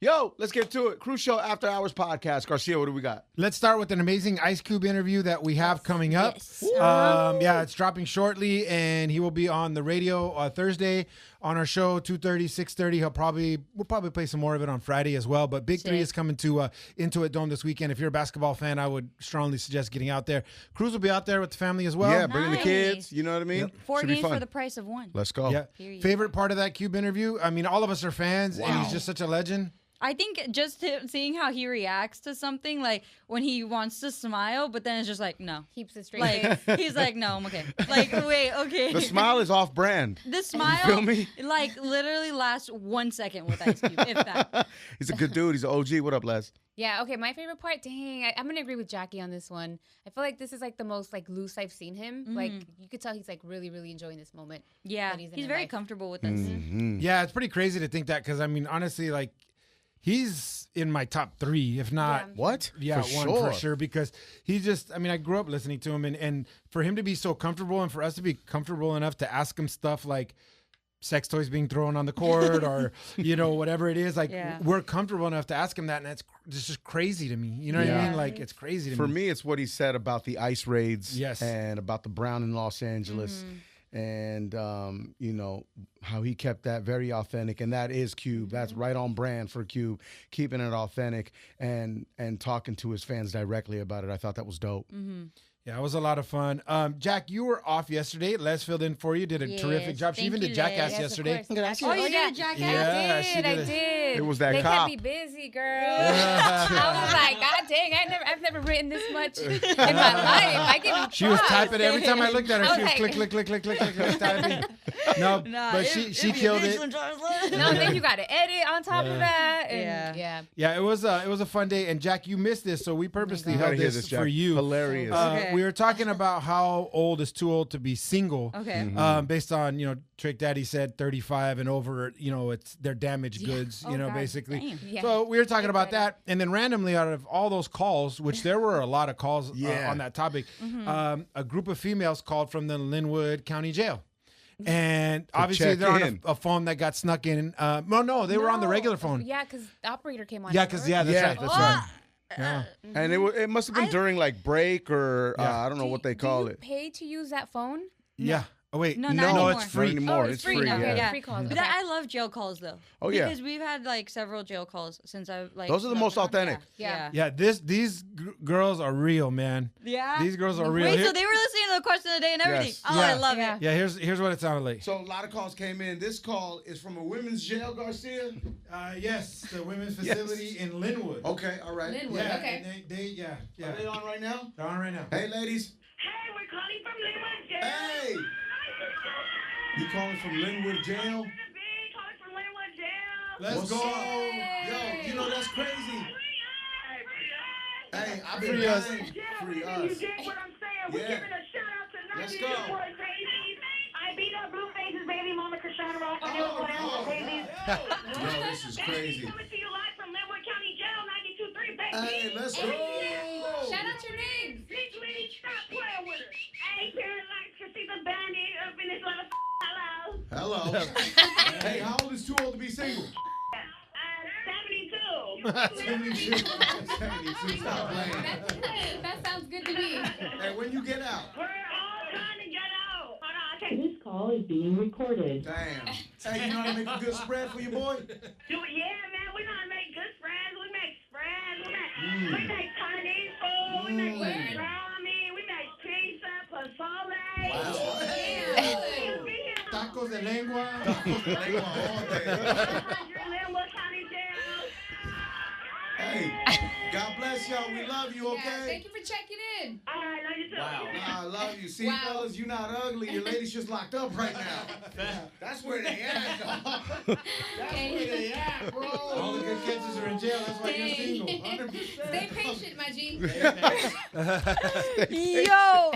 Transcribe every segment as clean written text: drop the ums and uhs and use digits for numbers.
Yo, let's get to it. Cruz Show After Hours podcast. Garcia, what do we got? Let's start with an amazing Ice Cube interview that we have coming up. Yes. Yeah, it's dropping shortly, and he will be on the radio Thursday on our show, 2:30, 6:30. We'll probably play some more of it on Friday as well. But Big Three is coming to Intuit Dome this weekend. If you're a basketball fan, I would strongly suggest getting out there. Cruz will be out there with the family as well. Yeah, bringing the Nice. kids. You know what I mean? Four Should be games fun. for the price of one. Let's go. Yeah. Period. Favorite part of that Cube interview? I mean, all of us are fans, and he's Wow. just such a legend. I think just seeing how he reacts to something, like when he wants to smile, but then it's just like, no. Keeps it straight Like, face. he's like, no, I'm okay. Like, wait, okay. The smile is off brand. The smile, feel me? like, literally lasts 1 second with Ice Cube, if that. He's a good dude. He's an OG. What up, Les? Yeah, okay, my favorite part, dang, I'm going to agree with Jackie on this one. I feel like this is like the most like loose I've seen him. Like you could tell he's like really, really enjoying this moment. Yeah, that he's in he's his very life. comfortable with us. Mm-hmm. Yeah, it's pretty crazy to think that because, I mean, honestly, like, he's in my top three, if not. Yeah. What? Yeah, For one for sure. Because he just, I mean, I grew up listening to him, and for him to be so comfortable and for us to be comfortable enough to ask him stuff like sex toys being thrown on the court or, you know, whatever it is, like Yeah. we're comfortable enough to ask him that. And it's just crazy to me. You know what I Yeah. mean? Like, it's crazy to For me. me, it's what he said about the ICE raids Yes. and about the Brown in Los Angeles. And, you know, how he kept that very authentic. And that is Cube. That's right on brand for Cube, keeping it authentic and talking to his fans directly about it. I thought that was dope. Yeah, it was a lot of fun. Jack, you were off yesterday. Les filled in for you, did a terrific job. She thank even you, did Jackass Les. Yes, of yesterday. course. Oh, you yeah. did a Jackass? Yeah, she I did it. did. It was that they cop. kept me busy, girl. I was like, God dang, I've never written this much in my life. I give you She was props. typing every time I looked at her. I She was was like- click, typing. No, but she killed it. No, then you got to edit on top of that. And Yeah. yeah. Yeah, it was a fun day. And Jack, you missed this, so we purposely You gotta held hear this this, Jack. for you. Hilarious. Okay. We were talking about how old is too old to be single. Okay. Based on, you know, Trick Daddy said 35 and over, you know, they're damaged goods, you Oh, know, God. basically. Damn. Yeah. So we were talking Trick about Daddy. that. And then randomly out of all those calls, which there were a lot of calls Yeah. on that topic, a group of females called from the Lynwood County Jail. And obviously check they're on in. a phone that got snuck in. No, they were on the regular phone. Yeah, because the operator came on. Yeah, because, yeah, that's Yeah. right. That's right. Yeah. And it must have been during like break or I don't know what they call do you it. pay to use that phone? Yeah. Oh, wait. No, No, not no, anymore. it's free. Not anymore. Oh, It's free. Okay, Yeah. free calls. But Okay. I love jail calls though. Oh, yeah. Because we've had like several jail calls since I've like. Those are the most loved them. authentic. Yeah. Yeah, these girls are real, man. Yeah. These girls are real. Wait, Here- so they were listening to the question of the day and everything. Yes. Oh, I Yeah. love Yeah. it. yeah, here's what it sounded like. So a lot of calls came in. This call is from a women's jail, Garcia. Yes, the women's Yes. facility in Lynwood. Okay, all right. Lynwood, Yeah, okay. and they Are they on right now? They're on right now. Hey, ladies. Hey, we're calling from Lynwood Jail. Hey. You calling from Lynwood Jail? Calling from Lynwood Jail. Let's What's go. up? Yo, you know that's crazy. Hey, I've been Free us. dying. Free You us. get what I'm saying? We're Yeah. giving a shout out to Let's 90 go. boy crazies. I beat up Blueface's baby mama, Krishana Rock. I Oh, whatever no. crazies. Yo, this is crazy. Coming to you live from Lynwood County Jail, 92.3, baby. Hey, let's go. Shout out your names. Bitch, lady, stop playing with her. Hey, Karen likes to see the bandit up in this little hello. Hello. Hey, how old is too old to be single? 72. 72. Stop playing. That sounds good to me. Hey, when you get out? We're all trying to get out. Hold on, okay. This call is being recorded. Damn. Hey, you know how to make a good spread for your boy? Yeah, man, we know how to make good spreads. We make spreads. We make Chinese food. We make pastrami. We make pizza, pozole. Wow. Yeah. Tacos de lengua. all day. 100 Lynwood County Jail. Hey, God bless y'all. We love you, Yeah, okay? thank you for checking in. All right, love you too. Nah, I love you. See, Wow. fellas, you not ugly. Your lady's just locked up right now. That's where they at, dog. That's where they at, bro. All the good cases are in jail. That's why you're single. 100%. Stay patient, my G. Yo,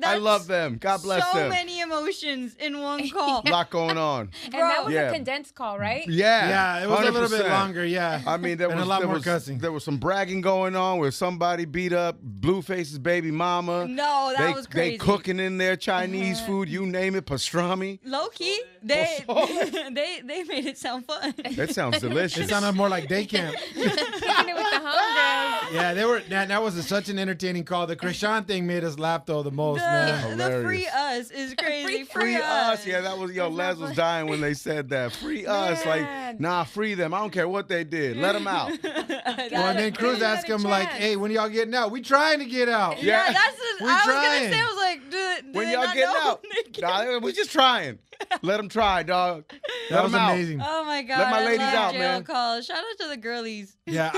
I love them. God bless so them. many emotions in one call. A lot going on. And that was Yeah. a condensed call, right? Yeah. Yeah, it was a little bit 100%. longer. Yeah. I mean, there And was a lot there more was, cussing. There was some bragging going on where somebody beat up Blueface's baby mama. No, that was crazy. They cooking in their Chinese food, you name it, pastrami. Low key, they Pozole. they made it sound fun. That sounds delicious. It sounded more like like day camp. Kicking it with the homegirls. Yeah, they were. That was such an entertaining call. The Krishan thing made us laugh though the most, man. The free us is crazy. Free us. Yeah, that was, Les was dying when they said that. Free us. Like, nah, free them. I don't care what they did. Let them out. Well, and then Cruz asked him like, "Hey, when y'all getting out? We trying to get out." Yeah, that's the, We're I was trying. gonna say. I was like, do When they y'all not getting know? out? Nah, we just trying. Let them try, dog. That was amazing. Oh my god! Let my ladies I love out, jail man. calls. Shout out to the girlies. Yeah,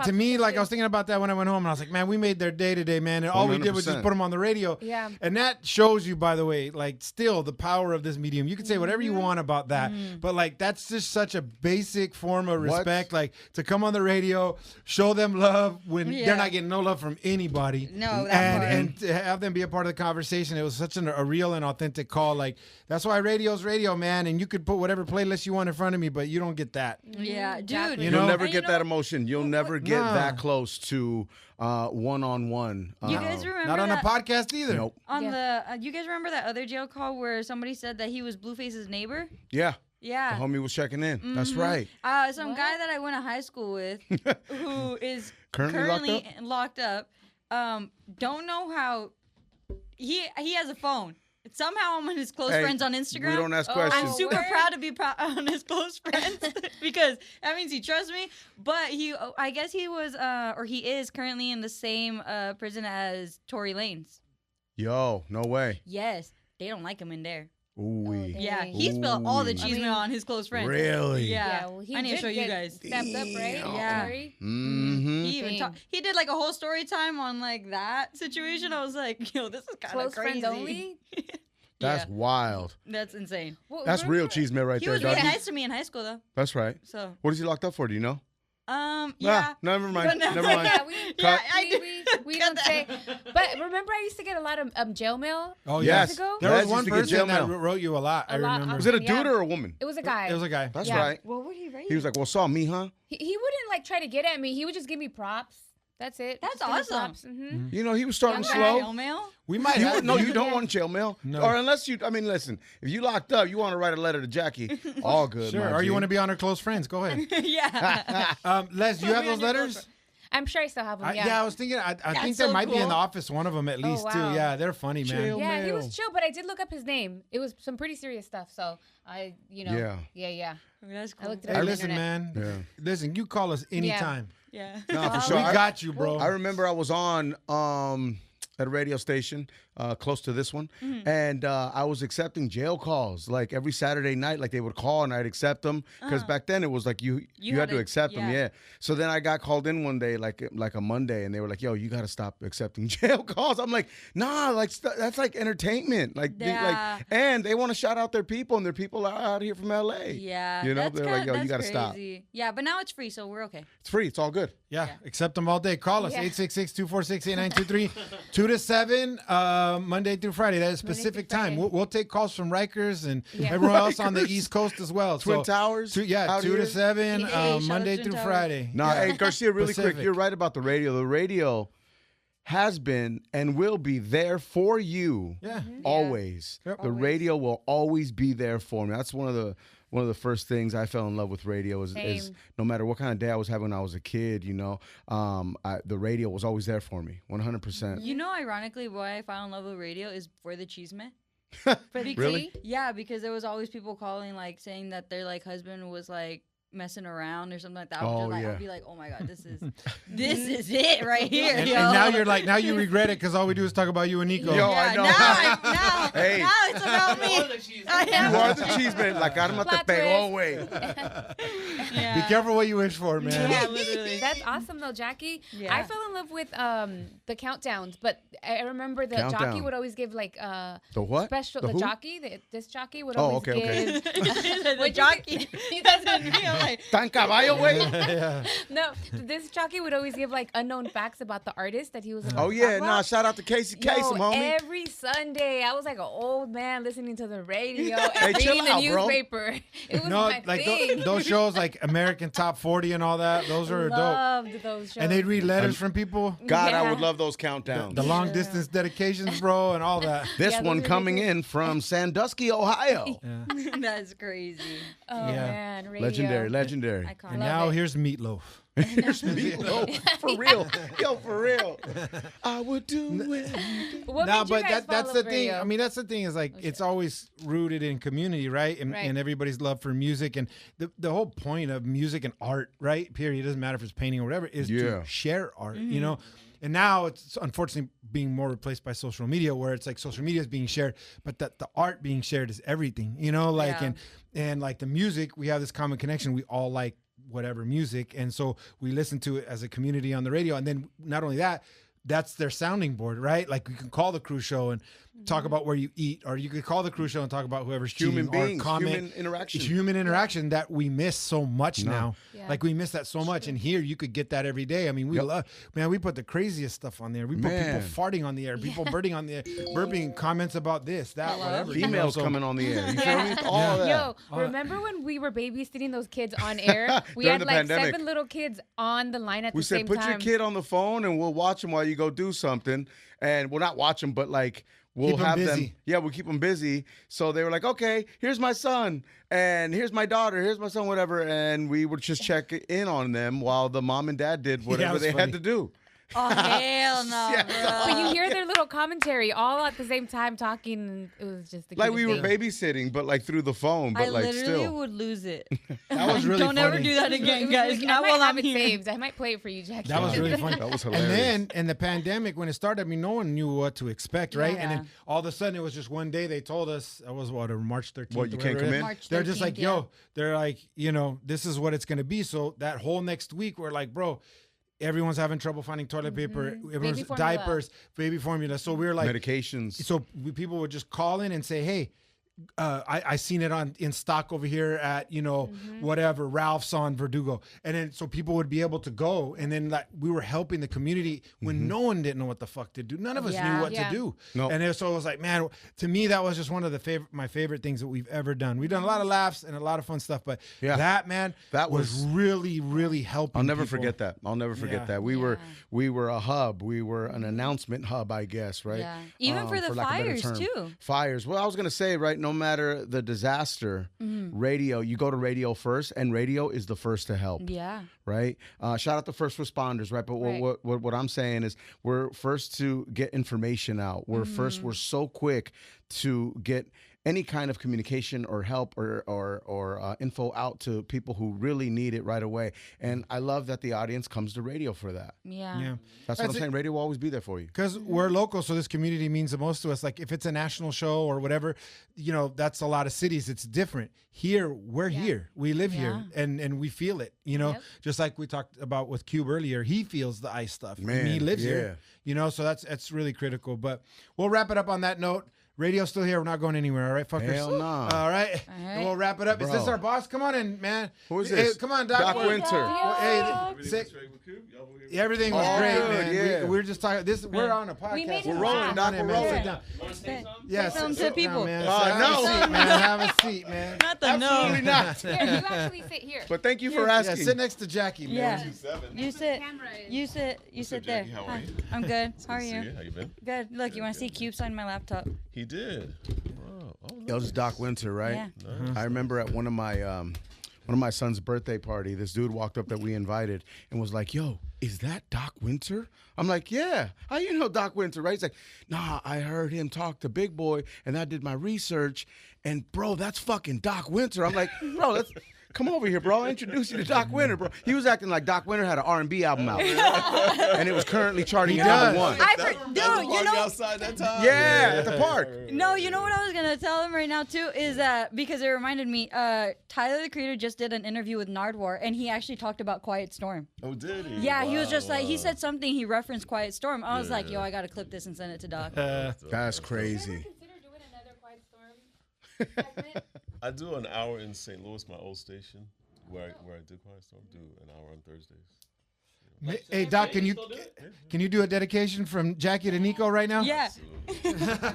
to me, like I was thinking about that when I went home, and I was like, man, we made their day today, man. And all we did was just 100%. put them on the radio. Yeah. And that shows you, by the way, like still the power of this medium. You can say whatever you want about that, but like that's just such a basic form of respect. Like to come on the radio, show them love when they're not getting no love from anybody. No, that part. and to have them be a part of the conversation. It was such a real and authentic call. Like that's why radio's radio, man. And you could put whatever playlist you want in front of me, but you don't get that. Yeah, dude. Exactly. You You'll know? never And get you that know- emotion. You'll never get Nah. that close to one-on-one. You guys remember Not on a that podcast either. Nope. on the? You guys remember that other jail call where somebody said that he was Blueface's neighbor? Yeah. Yeah. The homie was checking in. That's right. Some What? guy that I went to high school with, who is Currently locked up, don't know how. He has a phone. Somehow I'm on his close Hey, friends on Instagram. We don't ask Oh, questions. I'm super word? proud to be on his close friends because that means he trusts me. But I guess he was, or he is currently in the same prison as Tory Lanez. Yo, no way. Yes, they don't like him in there. Ooh-wee. dang. Yeah, he spilled all the Ooh. cheese on his close friends. Really? Yeah. well, he I need to did show you get guys. Stepped up, right? Damn. Yeah. Sorry. Mm-hmm. He even Dang. he did like a whole story time on like that situation. I was like, yo, this is kind of Close crazy. friends only. That's Yeah, wild. that's insane. Well, That's real remember- cheese man right He there, was really doggy. nice to me in high school though. That's right. So What is he locked up for? Do you know? yeah. Never mind. But no, Never but mind. Yeah, we, Yeah, Cut. I do. we Cut don't that. say. But remember, I used to get a lot of jail mail. Oh Yes. yes. ago? There was Yes, one used to get jail person that mail. wrote you a lot. I A lot, remember. Was it a Yeah. dude or a woman? It was a guy. It was a guy. That's Yeah. right. What would he write? He was like, well, saw me, huh? He wouldn't like try to get at me. He would just give me props. That's it. That's Just give me awesome. props. Mhm. You know, he was starting Yeah, slow. Jail mail? We might You, have. no, you you- don't want jail mail. No. Or unless you, I mean, listen, if you locked up, you want to write a letter to Jackie, all good. Sure. my Or G. you want to be on her close friends? Go ahead. Yeah. Les, do you have Put me those on your letters? I'm sure I still have them. I, Yeah. I was thinking. I think That's there so might be in the cool. office one of them at least wow. too. Yeah, they're funny, man. Jail Yeah, he mail. was chill, but I did look up his name. It was some pretty serious stuff. So I, Yeah. yeah. That's I cool. looked it Hey, up on the listen, internet. man. Listen, you call us anytime. Yeah. No, for Oh, sure. We I- got you, bro. I remember I was on at a radio station close to this one, and I was accepting jail calls like every Saturday night. Like they would call and I'd accept them because back then it was like you had to accept them. yeah. Yeah. So then I got called in one day, like a Monday, and they were like, "Yo, you got to stop accepting jail calls." I'm like, "Nah, like that's like entertainment, like Yeah. and they want to shout out their people, and their people are out here from LA. Yeah. You know, that's they're like, kinda- "Yo, you that's got to stop." crazy. Yeah, but now it's free, so we're okay. It's free. It's all good. Yeah, Yeah. accept them all day. Call us, Yeah. 866-246-8923, 2 to 7, Monday through Friday. That is Monday Pacific through time. Friday. We'll take calls from Rikers and Yeah. everyone else on the Rikers. East Coast as well. Twin Towers. 2 out 2 here. to 7, Hey, shout out Monday Twin through Towers. Friday. No, Yeah. hey, Garcia, really quick. Pacific. You're right about the radio. The radio has been and will be there for you Yeah. always. Yep. The Always. radio will always be there for me. That's one of the first things I fell in love with radio is Same. no matter what kind of day I was having when I was a kid, the radio was always there for me, 100%. You know, ironically, why I fell in love with radio is for the cheese man. For the Really? tea? Yeah, because there was always people calling, like, saying that their, like, husband was, like, messing around or something like that. Oh, I'd yeah. be like, oh my God, this is it right here. And, yo. and now you're like, now you regret it because all we do is talk about you and Nico. Yo, yeah, I know. Now Hey. now it's about me. I You am. are the cheese man. La karma te Plot pegó, twist. güey. Yeah. Be careful what you wish for, man. Yeah, literally. That's awesome though, Jackie. Yeah. I fell in love with the countdowns, but I remember the jockey Countdown. would always give like The what? special. The The who? jockey, this jockey would Oh, always okay, okay. give. the jockey. He doesn't feel like. Tan caballo, güey. Yeah. No, this jockey would always give like unknown facts about the artist that he was. Oh, yeah. Nah, shout out to Casey Kasem, homie. Every Sunday, I was like an old man listening to the radio and Hey, chill reading the out, bro. newspaper. It was No, my like thing. those shows like American Top 40 and all that, those are dope. Loved those shows. And they'd read letters from people. God, I Yeah. would love those countdowns. The long distance dedications, bro, and all that. This Yeah, those one are coming ridiculous. in from Sandusky, Ohio. That's crazy. Oh Yeah. man, radio. Legendary. legendary. Iconic. And Love now it. here's Meatloaf. Here's Meatloaf. For real. Yo, for real. I would do it. What No, made you but guys that's follow the thing. radio? I mean, that's the thing is like it's always rooted in community, right? And, Right. and everybody's love for music and the whole point of music and art, right? Period. It doesn't matter if it's painting or whatever, is to share art, you know? And now it's unfortunately being more replaced by social media, where it's like social media is being shared, but that the art being shared is everything, you know? Like Yeah. and like the music, we have this common connection. We all like whatever music, and so we listen to it as a community on the radio. And then not only that, that's their sounding board, right? Like you can call the Cruz show and talk about where you eat, or you could call the Cruz show and talk about whoever's Human cheating, beings, or comment. human interaction. It's human interaction that we miss so much now. Yeah. Like we miss that so much, and here you could get that every day. I mean, we love, man. We put the craziest stuff on there. We put people farting on the air, people burping on the air, burping comments about this, that, whatever. you know, Emails so- coming on the air. You feel me? All of that. Yo, remember when we were babysitting those kids on air? We During had the like pandemic. 7 little kids on the line at We the said, same put time. your kid on the phone and we'll watch him while you go do something. And we'll not watch him, but like we'll Keep 'em have busy. them. Yeah, we'll keep them busy. So they were like, okay, here's my son and here's my daughter, here's my son, whatever. And we would just check in on them while the mom and dad did whatever was they funny. had to do. Oh hell no, But you bro. hear their little commentary all at the same time talking, and it was just the Like we were cutest thing. babysitting, but like through the phone, but I like literally still. would lose it. That was really Don't ever funny. do that again, It guys. was- Not I might while have I'm it here. saved. I might play it for you, Jackie. That was really funny. That was And hilarious. then, and the pandemic, when it started, I mean, no one knew what to expect, right? And Yeah. then all of a sudden, it was just one day they told us, it was what, March 13th? What, you or can't whatever come it in? is. March They're just 13th, like, yeah. yo, they're like, you know, this is what it's going to be. So that whole next week, we're like, bro, everyone's having trouble finding toilet paper, everyone's Baby formula. diapers, baby formula. So we were like, Medications. so people would just call in and say, hey, I seen it in stock over here at, you know, whatever, Ralph's on Verdugo. And then so people would be able to go. And then like we were helping the community when no one didn't know what the fuck to do. None of us Yeah. knew what Yeah. to do. No. And so it was like, man, to me, that was just one of my favorite things that we've ever done. We've done a lot of laughs and a lot of fun stuff, but Yeah. that, man, That was was- really, really helping. I'll never people. forget that. I'll never forget Yeah. that. We were a hub. We were an announcement hub, I guess, right? Yeah. Even for the lack of a better fires, term. too. Fires. Well, I was gonna say, right, no matter the disaster, radio, you go to radio first, and radio is the first to help. Yeah. Right? Shout out to first responders, right? But Right. what I'm saying is we're first to get information out. We're so quick to get any kind of communication or help or info out to people who really need it right away. And I love that the audience comes to radio for that. Yeah. Yeah. That's what I'm saying. Radio will always be there for you. Because we're local, so this community means the most to us. Like if it's a national show or whatever, you know, that's a lot of cities. It's different. Here, we're here. We live here, and we feel it. You know, Yep. just like we talked about with Cube earlier. He feels the ice stuff. Man, and he lives yeah. here. You know, so that's really critical. But we'll wrap it up on that note. Radio's still here. We're not going anywhere. All right, fuckers. Hell nah. All right. right. And we'll wrap it up. Is this Bro. our boss? Come on in, man. Who is Hey, this? come on, Doc. Doc Well, Winter. well, hey, say- everything was Oh, great, good, man. yeah. We were just talking. We're on a podcast. We made We're him rolling, laugh. Doc. Come on in, We're man. rolling. Sit down. Yes, something sit to down, people. man. Oh, Have no. a seat, man. Have a seat, man. Not the no. Absolutely not. Here, you actually sit here. But thank you for Yeah, asking. sit next to Jackie, man. Yeah. You sit. Camera is- You sit. You sit there. Jackie? How Hi. are you? I'm good. How are See you? you. How you been? Good. Look, you want to see Cube sign my laptop? He did. Wow. Oh, It was Doc Winter, right? Yeah. I remember at one of my son's birthday party, this dude walked up that we invited and was like, "Yo, is that Doc Winter?" I'm like, "Yeah. How you know Doc Winter?" Right? He's like, "Nah, I heard him talk to Big Boy, and I did my research, and bro, that's fucking Doc Winter." I'm like, "Bro, that's." Come over here, bro. I'll introduce you to Doc Winter, bro. He was acting like Doc Winter had an R&B album out, and it was currently charting number one. Dude, you know. outside that time. Yeah, at the park. No, you know what I was gonna tell him right now too is because it reminded me. Tyler the Creator just did an interview with Nardwar, and he actually talked about Quiet Storm. Oh, did he? Yeah, he was just like he Wow. said something. He referenced Quiet Storm. I was like, yo, I gotta clip this and send it to Doc. That's Did crazy. you ever consider doing another Quiet Storm segment? I do an hour in St. Louis, my old station, where I did Quiet Storm. Do an hour on Thursdays. Hey, Doc, can you do a dedication from Jackie to Nico right now? Yeah. Absolutely.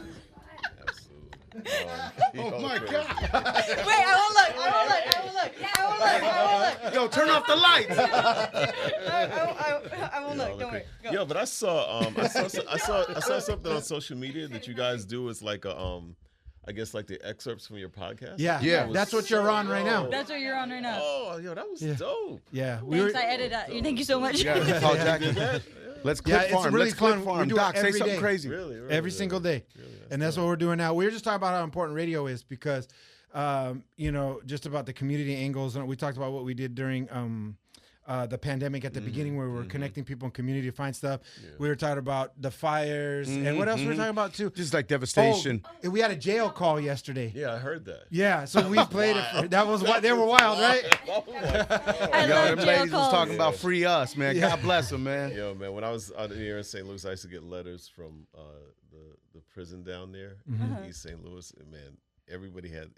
Oh my God. Wait, I won't look. I won't look. I won't look. I won't look. I won't look. Yo, turn off the lights. I won't look. Don't worry. Go. Yo, but I saw something on social media that you guys do. It's like a I guess like the excerpts from your podcast. Yeah, Yeah. that's what you're on right now. That's what you're on right now. Oh, yo, that was dope. Yeah, Thanks, I edited that. Thank you so much. Yeah, call Jackie. Let's clip it's farm. really Let's clip fun. We farm. do it Doc, say every something day. crazy. Really, every single day. And that's what we're doing now. We were just talking about how important radio is because, just about the community angles. And we talked about what we did during the pandemic at the beginning where we were connecting people in community to find stuff. Yeah. We were talking about the fires. And what else were we talking about, too? Just like devastation. Oh, we had a jail call yesterday. Yeah, I heard that. Yeah, so we played it. That was what they were wild, right? I Yo, love them jail ladies was calls. talking about free us, man. God bless them, man. Yo, man, when I was out here in St. Louis, I used to get letters from the prison down there in East St. Louis. And, man, everybody had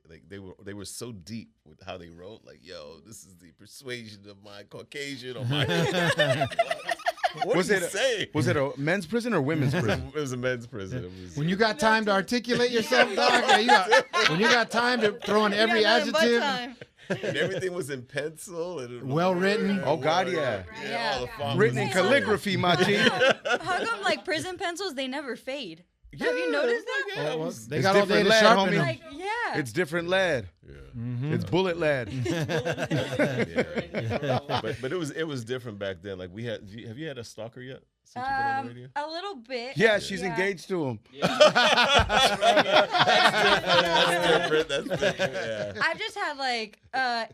they were so deep with how they wrote. Like, yo, this is the persuasion of my Caucasian or my. What Was did it he say? Was it a men's prison or women's prison? It was a men's prison. It was, When you got time to articulate yourself, dog, when you got time to throw in every nothing but adjective, time. and everything was in pencil and well written. Oh, God, yeah. Yeah. all the fonts Written was- in calligraphy, my G. How come like prison pencils they never fade? Have you noticed that? Yeah, it Well, was- they It's got all day different to lead, sharpen homie. them. Like yeah. It's different lead. yeah. It's bullet lead. But it was different back then. Like have you had a stalker yet? Since you've been on the radio? A little bit. Yeah, she's engaged to him. That's different. Yeah. I've just had like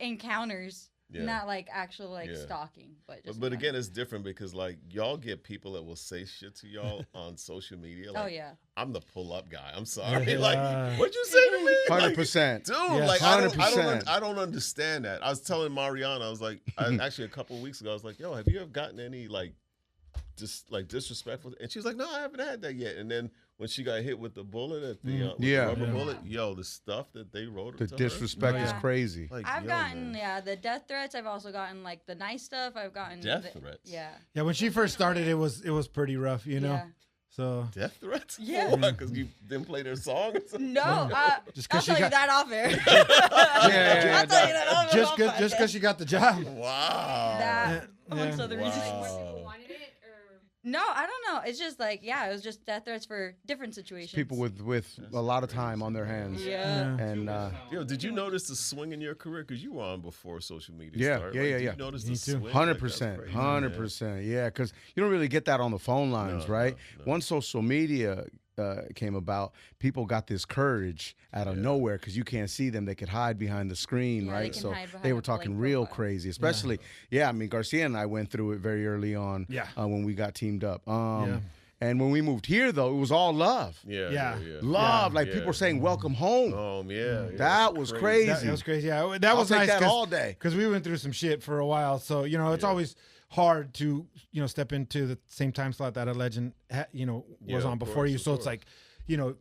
encounters, Yeah. not like actual like Yeah. stalking, but just But again, encounters. it's different because like y'all get people that will say shit to y'all on social media. Like, Oh yeah. I'm the pull-up guy. I'm sorry. Yeah. Like, what'd you say to me? Like, 100%. dude, Yeah. like 100%. I don't understand that. I was telling Mariana, I was like, actually a couple of weeks ago, I was like, yo, have you ever gotten any just disrespectful? And she was like, no, I haven't had that yet. And then when she got hit with the bullet at the, with the Yeah. rubber bullet, yo, the stuff that they wrote. The to her, disrespect is Yeah. crazy. like, I've yo, gotten man. the death threats. I've also gotten like the nice stuff. I've gotten Death threats? Yeah. Yeah, when she first started, it was pretty rough, Yeah. So Death threats? Yeah. For what? Because you didn't play their song? No, Just I'll 'cause she tell you got- that off air. yeah, I'll tell you that off just off because podcast. she got the job. Wow. That amongst Yeah. other reasons. Wow. wanted it or No, I don't know. It's just like it was just death threats for different situations. People with a lot of time on their hands. Yeah. And Yo, did you notice the swing in your career? Because you were on before social media Yeah, started. yeah, right? yeah, Did yeah. you notice Me the too. swing? 100%, Like, that's crazy, man. 100%. Yeah, because you don't really get that on the phone lines, No, right? no. Once social media came about, people got this courage out of nowhere because you can't see them. They could hide behind the screen, Yeah, they right? can So hide behind they a were talking blank real profile. crazy, especially, I mean, Garcia and I went through it very early on Yeah. when we got teamed up. Yeah. And when we moved here, though, it was all love. Yeah, Yeah. yeah. Love. Yeah. Like people were saying, welcome home. Mm. Yeah. That was crazy. That was crazy. Yeah, that I'll was take nice that all day. because we went through some shit for a while. So it's always hard to step into the same time slot that a legend was Yeah, on of before course, you. of So it's course. like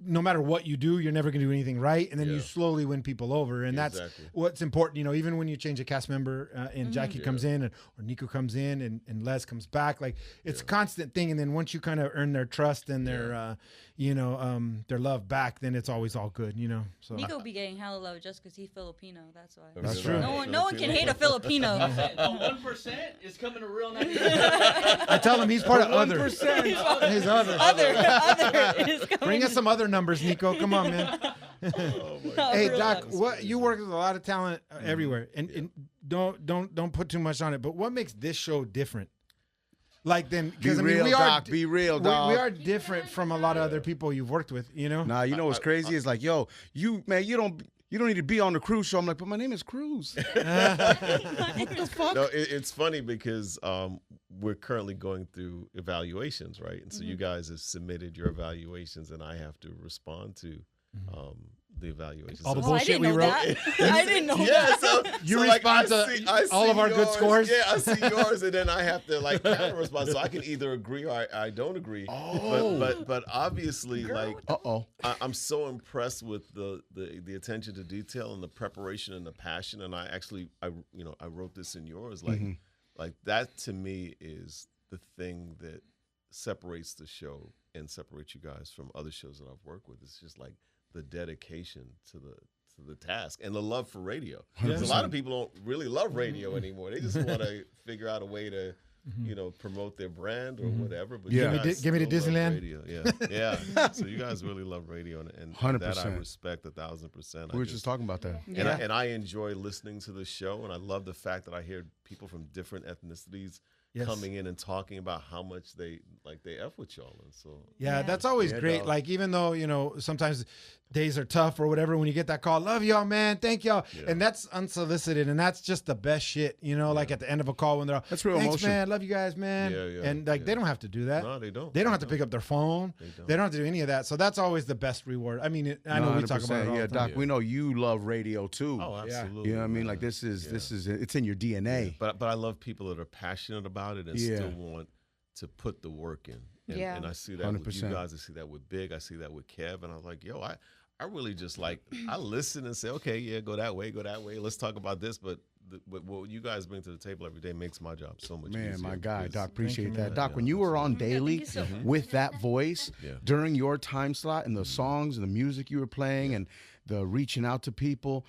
no matter what you do, you're never going to do anything right, and then you Yeah. slowly win people over, and that's Exactly. what's important. Even when you change a cast member and Jackie comes in, or Nico comes in, and Les comes back, like it's a constant thing. And then once you kind of earn their trust and their their love back, then it's always all good. So Nico be getting hella love just because he's Filipino. That's why. That's true. No one can hate a Filipino. 1% is coming to real nice. I tell him he's part of other. 1%. His other. Other is coming. Bring us some other numbers, Nico. Come on, man. Hey, Real Doc, love. you work with a lot of talent everywhere, and don't put too much on it. But what makes this show different? Like then, Be because real, we are Doc. Be real, we dog. are different from a lot of other people you've worked with. Nah, you know what's crazy is like, yo, you don't need to be on the Cruz show. I'm like, but my name is Cruz. What the fuck? No, it's funny because we're currently going through evaluations, right? And so you guys have submitted your evaluations, and I have to respond to the evaluations. All the So- Oh, I bullshit didn't we know wrote. that. I didn't know Yeah, that. so You so, like, respond to I all of our good yours. scores? Yeah, I see yours, and then I have to like counter respond. So I can either agree or I don't agree. But obviously, like Uh-oh. I'm so impressed with the attention to detail and the preparation and the passion. And I wrote this in yours. Like that to me is the thing that separates the show and separates you guys from other shows that I've worked with. It's just like the dedication to the task and the love for radio. 'Cause a lot of people don't really love radio anymore. They just want to figure out a way to you know, promote their brand or whatever. But Yeah. you guys Give me the still love Disneyland. radio. Yeah. So you guys really love radio, and 100%. that I respect 1,000%. We were just talking about that. And I enjoy listening to the show, and I love the fact that I hear people from different ethnicities coming in and talking about how much they F with y'all. And so that's always great. dog. Like, even though, you know, sometimes days are tough or whatever, when you get that call, love y'all, man, thank y'all. Yeah. And that's unsolicited, and that's just the best shit, you know, like at the end of a call when they're all, That's real thanks, emotion. man, love you guys, man. Yeah, and like, they don't have to do that. No, they don't. They don't have to pick up their phone. don't. They don't have to do any of that. So that's always the best reward. I mean, I know we talk about it all Yeah, the time. Doc, we know you love radio too. Oh, absolutely. You know what I mean? man. Like this is it's in your DNA. But I love people that are passionate about it and still want to put the work in. And, Yeah. and I see that with you 100%. guys. I see that with Big. I see that with Kev. And I was like, yo, I really just like, I listen and say, okay, yeah, go that way. Let's talk about this. But what you guys bring to the table every day makes my job so much easier. Man, my guy, because- Doc, appreciate man. that. Doc, when you were on Daily you so much. with that voice Yeah. during your time slot and the songs and the music you were playing and the reaching out to people,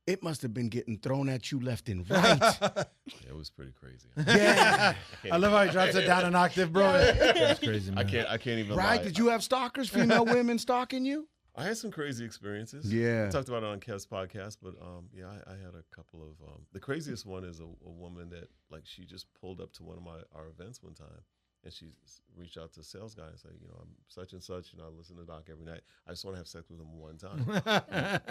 it must have been getting thrown at you left and right. It was pretty crazy. Yeah. I love how he drops it down an octave, bro. That's crazy, man. I can't even Right? lie. Did you have stalkers, female women stalking you? I had some crazy experiences. Yeah. I talked about it on Kev's podcast, but I had a couple of the craziest one is a woman that, like, she just pulled up to one of our events one time, and she reached out to a sales guy and said, you know, I'm such and such, and I listen to Doc every night. I just want to have sex with him one time.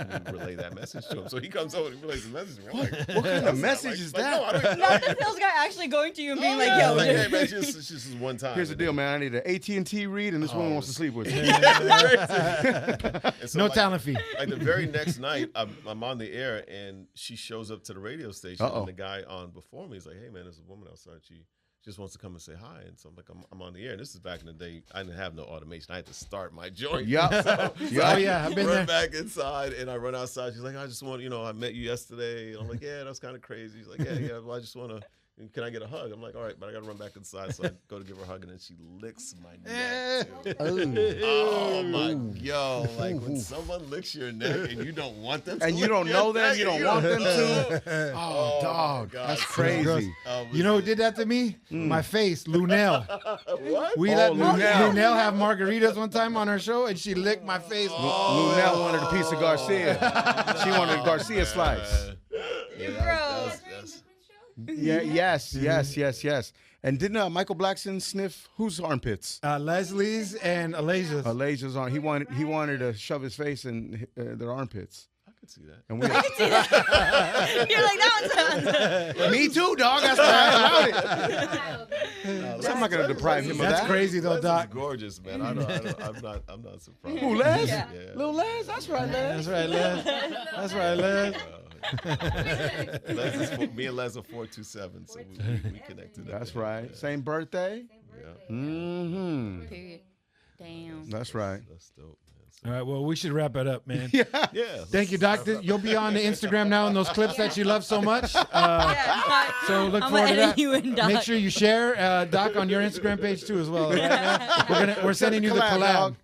and we relay that message to him. So he comes over and relays the message to me. I'm like, What kind of message is that? No, I don't even Not the sales guy actually going to you and being like, yeah, yo, like, dude. hey, man, just this one time. Here's the And deal, then- man. I need an AT&T read, and this woman wants to sleep with you. And so, No like, talent fee. Like the very next night, I'm on the air, and she shows up to the radio station, and the guy on before me is like, "Hey, man, there's a woman outside. She just wants to come and say hi." And so I'm like, I'm on the air. And this is back in the day. I didn't have no automation. I had to start my joint. Yup. Oh, yeah, I've been run there. back inside, and I run outside. She's like, I just want, I met you yesterday. And I'm like, yeah, that's kind of crazy. She's like, yeah. Well, I just want to. Can I get a hug? I'm like, all right, but I got to run back inside. So I go to give her a hug, and then she licks my neck. Too. Oh my, like when someone licks your neck and you don't want them to, And you lick don't your know them, neck you don't and want them know. to. Oh, Oh, dog, my God. that's That's crazy. You know who did that to me? My face, Lunel. What? We let Lunel have margaritas one time on our show, and she licked my face. Lunel wanted a piece of Garcia. She wanted a Garcia slice. That's Yeah, yes. And didn't Michael Blackson sniff whose armpits? Leslie's and Alaja's. Alaja's on. He wanted to shove his face in their armpits. I could see that. And we You're like, that one's me too, dog. That's why I allowed it. So I'm not gonna deprive him of That's that. crazy though, Les is Doc. gorgeous, man. I'm not surprised. Who, Les? Yeah. Little Les? That's right, Les. That's right, Les. That's right, Les. Me and Les are 427, so we connected. That's right. Same birthday. Yeah, Mm-hmm. Period. Damn. That's right. that's dope. All right, well, we should wrap it up, man. Yeah. Thank you, Doc. You'll be on the Instagram now in those clips that you love so much. So look I'm forward gonna to edit that. you in, Doc. Make sure you share Doc on your Instagram page too as well. All right, man? We're sending you the Collab, collab. dog.